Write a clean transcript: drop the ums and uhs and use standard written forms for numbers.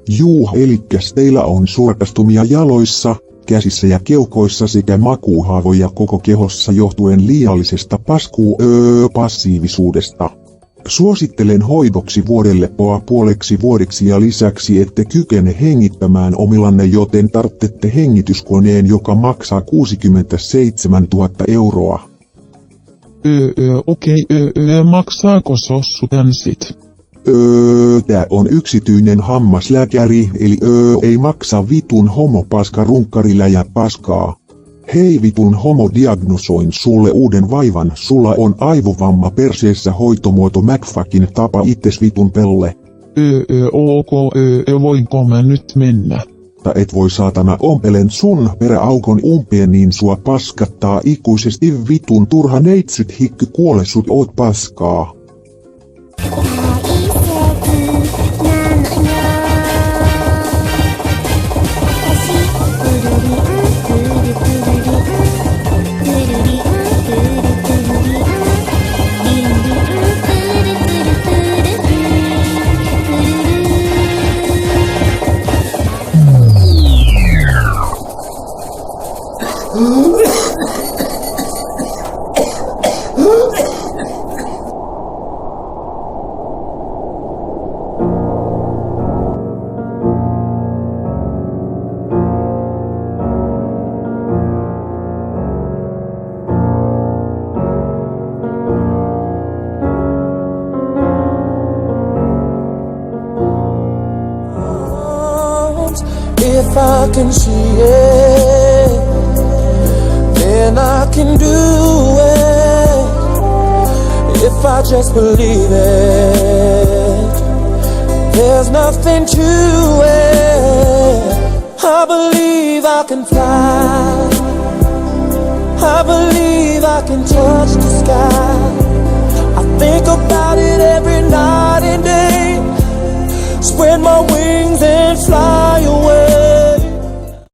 Juu, elikkäs teillä on suorastumia jaloissa, käsissä ja keuhkoissa sekä makuuhaavoja koko kehossa johtuen liiallisesta passiivisuudesta. Suosittelen hoidoksi vuodelle puoleksi vuodeksi ja lisäksi ette kykene hengittämään omillanne, joten tarvitsette hengityskoneen, joka maksaa 67 000 €. Okei, maksaako sossu tän sit? Tää on yksityinen hammaslääkäri, eli ei maksa vitun homo paska runkkari ja paskaa. Hei vitun homo, diagnosoin sulle uuden vaivan, sulla on aivovamma perseessä, hoitomuoto McFucking, tapa itses vitun pelle. Ok, voinko mä nyt mennä? Et voi saatana, ompelen sun peräaukon umpeen niin sua paskattaa ikuisesti vitun turha neitsyt, hikky kuole, sut oot paskaa. If I can see it, then I can do it. If I just believe it, there's nothing to it. I believe I can fly, I believe I can touch the sky. I think about it every night and day, spread my wings and fly.